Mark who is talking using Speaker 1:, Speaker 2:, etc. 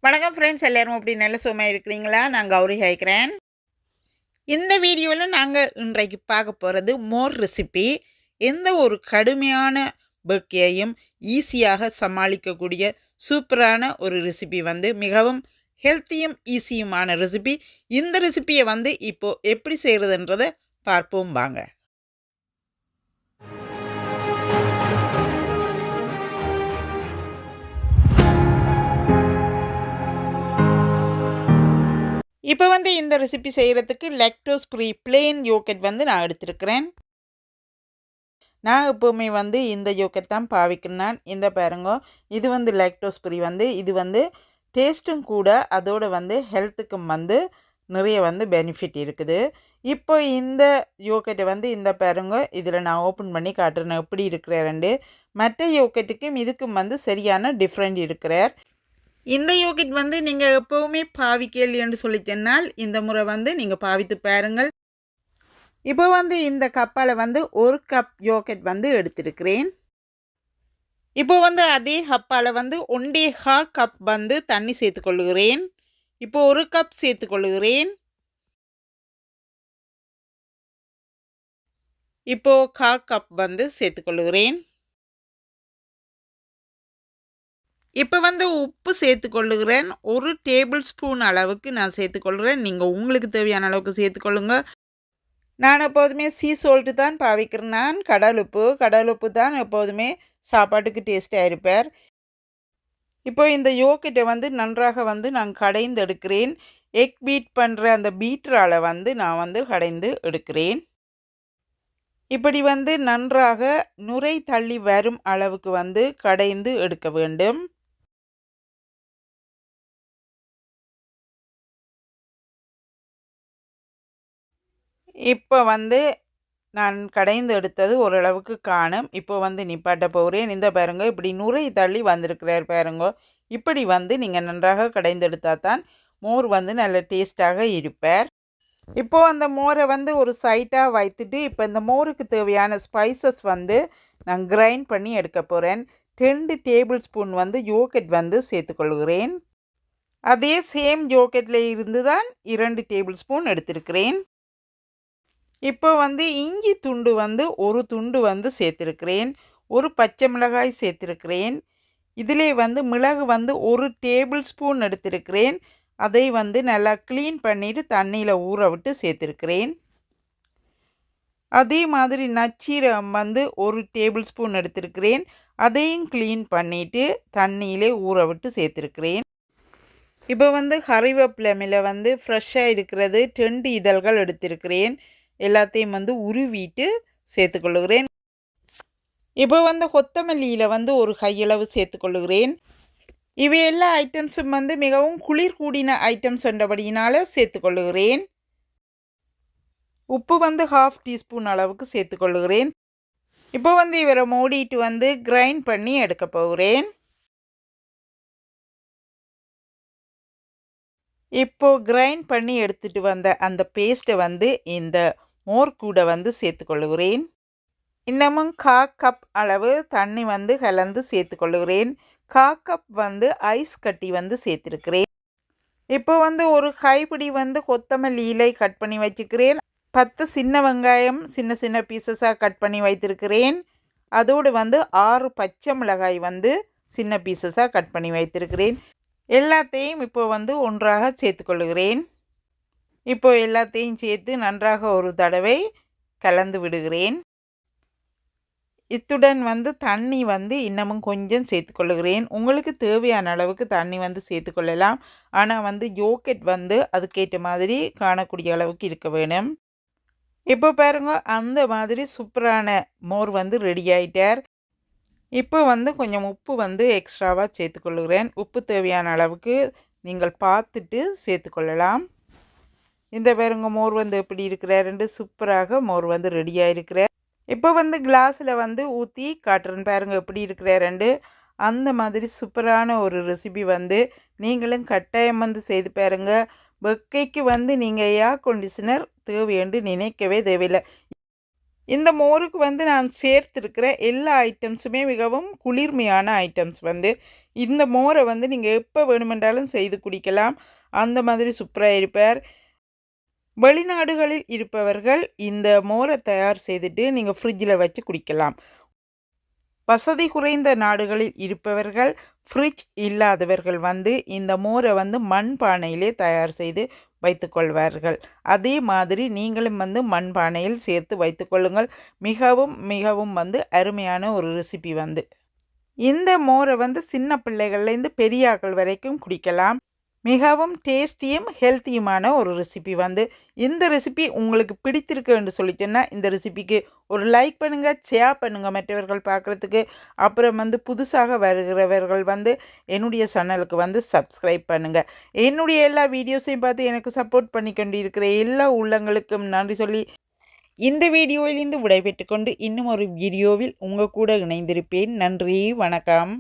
Speaker 1: வணக்கம் ஃப்ரெண்ட்ஸ், எல்லாரும் அப்படி நல்ல சுகமாக இருக்கிறீங்களா? நான் கௌரி ஹைக்கிறேன். இந்த வீடியோவில் நாங்கள் இன்றைக்கு பார்க்க போகிறது மோர் ரெசிபி. எந்த ஒரு கடுமையான பர்க்கையையும் ஈஸியாக சமாளிக்கக்கூடிய சூப்பரான ஒரு ரெசிபி மிகவும் ஹெல்த்தியும் ஈஸியுமான ரெசிபி. இந்த ரெசிபியை இப்போது எப்படி செய்கிறதுன்றதை பார்ப்போம் வாங்க. இப்போ இந்த ரெசிபி செய்கிறதுக்கு லாக்டோஸ் ஃப்ரீ பிளெயின் யோகட் நான் எடுத்திருக்கிறேன். நான் எப்போவுமே இந்த யோகட் தான் பாவிக்கிறேன். இந்த பாருங்க, இது லாக்டோஸ் ஃப்ரீ இது டேஸ்ட்டும் கூட, அதோட ஹெல்த்துக்கும் நிறைய பெனிஃபிட் இருக்குது. இப்போ இந்த யோகட்டை இந்த பாருங்க, இதில் நான் ஓப்பன் பண்ணி காட்டுறேன் எப்படி இருக்கிறேன். மற்ற யோகட்டுக்கும் இதுக்கும் சரியான டிஃப்ரெண்ட் இருக்கிறார். இந்த யோகட் நீங்கள் எப்போவுமே பாவிக்கல் என்று சொல்லி சொன்னால் இந்த முறை நீங்கள் பாவித்து பாருங்கள். இப்போ இந்த கப்பால் ஒரு கப் யோகட் எடுத்திருக்கிறேன். இப்போ அதே கப்பால் 1.5 கப் தண்ணி சேர்த்துக்கொள்ளுகிறேன். இப்போ 1 கப் சேர்த்துக்கொள்ளுகிறேன். இப்போ 1/4 கப் சேர்த்துக்கொள்ளுகிறேன். இப்போ உப்பு சேர்த்துக்கொள்ளுகிறேன். 1 டேபிள் ஸ்பூன் அளவுக்கு நான் சேர்த்துக்கொள்கிறேன். நீங்கள் உங்களுக்கு தேவையான அளவுக்கு சேர்த்துக்கொள்ளுங்க. நான் எப்போதுமே சால்ட்டு தான் பாவிக்கிறேன். நான் கடலுப்பு தான் எப்போதுமே சாப்பாட்டுக்கு டேஸ்ட்டாக இருப்பார். இப்போ இந்த யோகட்டை நன்றாக நான் கடைந்து எடுக்கிறேன். எக் பீட் பண்ணுற அந்த பீட்டரால் நான் கடைந்து எடுக்கிறேன். இப்படி நன்றாக நுரை தள்ளி வரும் அளவுக்கு கடைந்து எடுக்க வேண்டும். இப்போ நான் கடைந்து எடுத்தது ஓரளவுக்கு காணும். இப்போ நிப்பாட்ட போகிறேன். இந்த பாருங்க, இப்படி நுரை தள்ளி வந்திருக்கிறார் பாருங்க. இப்படி நீங்கள் நன்றாக கடைந்து எடுத்தால் தான் மோர் நல்ல டேஸ்ட்டாக இருப்பார். இப்போ அந்த மோரை ஒரு சைட்டாக வைத்துட்டு, இப்போ இந்த மோருக்கு தேவையான ஸ்பைசஸ் நான் கிரைண்ட் பண்ணி எடுக்க போகிறேன். 2 டேபிள் ஸ்பூன் யோகட் சேர்த்துக்கொள்கிறேன். அதே சேம் யோகட்டில் இருந்து தான் 2 டேபிள் ஸ்பூன் எடுத்திருக்கிறேன். இப்போ இஞ்சி துண்டு 1 துண்டு சேர்த்துருக்கிறேன். 1 பச்சை மிளகாய் சேர்த்துருக்கிறேன். இதிலே மிளகு 1 டேபிள் ஸ்பூன் எடுத்திருக்கிறேன். அதை நல்லா க்ளீன் பண்ணிவிட்டு தண்ணியில் ஊற விட்டு சேர்த்துருக்கிறேன். அதே மாதிரி நச்சீரகம் 1 டேபிள் ஸ்பூன் எடுத்திருக்கிறேன். அதையும் க்ளீன் பண்ணிவிட்டு தண்ணியிலே ஊற விட்டு சேர்த்துருக்கிறேன். இப்போ கறிவேப்பிலை ஃப்ரெஷ்ஷாக இருக்கிறது 2 இதழ்கள் எடுத்திருக்கிறேன். எல்லாத்தையும் உருவிட்டு சேர்த்துக்கொள்ளுகிறேன். இப்போ கொத்தமல்லியில் ஒரு கையளவு சேர்த்துக்கொள்ளுகிறேன். இவை எல்லா ஐட்டம்ஸும் மிகவும் குளிர் கூடின ஐட்டம்ஸ் என்றபடியினால் சேர்த்துக்கொள்ளுகிறேன். உப்பு 1/2 டீஸ்பூன் அளவுக்கு சேர்த்துக்கொள்ளுகிறேன். இப்போ இவரை மூடிட்டு கிரைண்ட் பண்ணி எடுக்க போகிறேன். இப்போ கிரைண்ட் பண்ணி எடுத்துட்டு வந்த அந்த பேஸ்ட்டை இந்த மோர் கூட சேர்த்துக்கொள்ளுகிறேன். இன்னமும் 1/4 கப் அளவு தண்ணி கலந்து சேர்த்துக்கொள்ளுகிறேன். 1/4 கப் ஐஸ் கட்டி சேர்த்துருக்கிறேன். இப்போ ஒரு கைப்பிடி கொத்தமல்லி இலை கட் பண்ணி வச்சுக்கிறேன். 10 சின்ன வெங்காயம் சின்ன சின்ன பீசஸாக கட் பண்ணி வைத்திருக்கிறேன். அதோடு 6 பச்சை மிளகாய் சின்ன பீசஸாக கட் பண்ணி வைத்திருக்கிறேன். எல்லாத்தையும் இப்போ ஒன்றாக சேர்த்துக்கொள்ளுகிறேன். இப்போ எல்லாத்தையும் சேர்த்து நன்றாக ஒரு தடவை கலந்து விடுகிறேன். இத்துடன் தண்ணி இன்னமும் கொஞ்சம் சேர்த்துக்கொள்ளுகிறேன். உங்களுக்கு தேவையான அளவுக்கு தண்ணி சேர்த்துக்கொள்ளலாம். ஆனால் யோகட் அதுக்கேற்ற மாதிரி காணக்கூடிய அளவுக்கு இருக்க வேணும். இப்போ பாருங்க, அந்த மாதிரி சூப்பரான மோர் ரெடி ஆயிட்டார். இப்போ கொஞ்சம் உப்பு எக்ஸ்ட்ராவாக சேர்த்துக்கொள்ளுகிறேன். உப்பு தேவையான அளவுக்கு நீங்கள் பார்த்துட்டு சேர்த்துக்கொள்ளலாம். இந்த பாருங்க, மோர் எப்படி இருக்கிறாருன்னு சூப்பராக மோர் ரெடியாக இருக்கிறார். இப்போ கிளாஸில் ஊற்றி காட்டுறேன் பாருங்க எப்படி இருக்கிறாருண்டு. அந்த மாதிரி சூப்பரான ஒரு ரெசிபி நீங்களும் கட்டாயம் செய்து பாருங்க. வெக்கைக்கு நீங்கள் ஏர் கண்டிஷனர் தேவை என்று நினைக்கவே தேவையில்லை. இந்த மோருக்கு வந்து நான் சேர்த்திருக்கிற எல்லா ஐட்டம்ஸுமே மிகவும் குளிர்மையான ஐட்டம்ஸ் வந்து இந்த மோரை வந்து நீங்கள் எப்போ வேணுமென்றாலும் செய்து குடிக்கலாம். அந்த மாதிரி சூப்பராக இருப்பார். வெளிநாடுகளில் இருப்பவர்கள் இந்த மோரை தயார் செய்துட்டு நீங்கள் ஃப்ரிட்ஜில் வச்சு குடிக்கலாம். வசதி குறைந்த நாடுகளில் இருப்பவர்கள், ஃப்ரிட்ஜ் இல்லாதவர்கள் வந்து இந்த மோரை வந்து மண்பானையிலே தயார் செய்து வைத்துக்கொள்வார்கள். அதே மாதிரி நீங்களும் வந்து மண்பானையில் சேர்த்து வைத்துக்கொள்ளுங்கள். மிகவும் மிகவும் வந்து அருமையான ஒரு ரெசிபி வந்து. இந்த மோரை வந்து சின்ன பிள்ளைகள்லேருந்து பெரியாக்கள் வரைக்கும் குடிக்கலாம். மிகவும் டேஸ்டியும் ஹெல்த்தியுமான ஒரு ரெசிபி வந்து. இந்த ரெசிபி உங்களுக்கு பிடித்திருக்குன்னு சொல்லிட்டேன்னா இந்த ரெசிபிக்கு ஒரு லைக் பண்ணுங்கள், ஷேர் பண்ணுங்கள் மற்றவர்கள் பார்க்குறதுக்கு. அப்புறம் வந்து புதுசாக வருகிறவர்கள் வந்து என்னுடைய சேனலுக்கு வந்து சப்ஸ்கிரைப் பண்ணுங்கள். என்னுடைய எல்லா வீடியோஸையும் பார்த்து எனக்கு சப்போர்ட் பண்ணி கொண்டு இருக்கிற எல்லா உள்ளங்களுக்கும் நன்றி சொல்லி இந்த வீடியோவிலிருந்து விடைபெற்று கொண்டு இன்னும் ஒரு வீடியோவில் உங்கள் கூட இணைந்திருப்பேன். நன்றி, வணக்கம்.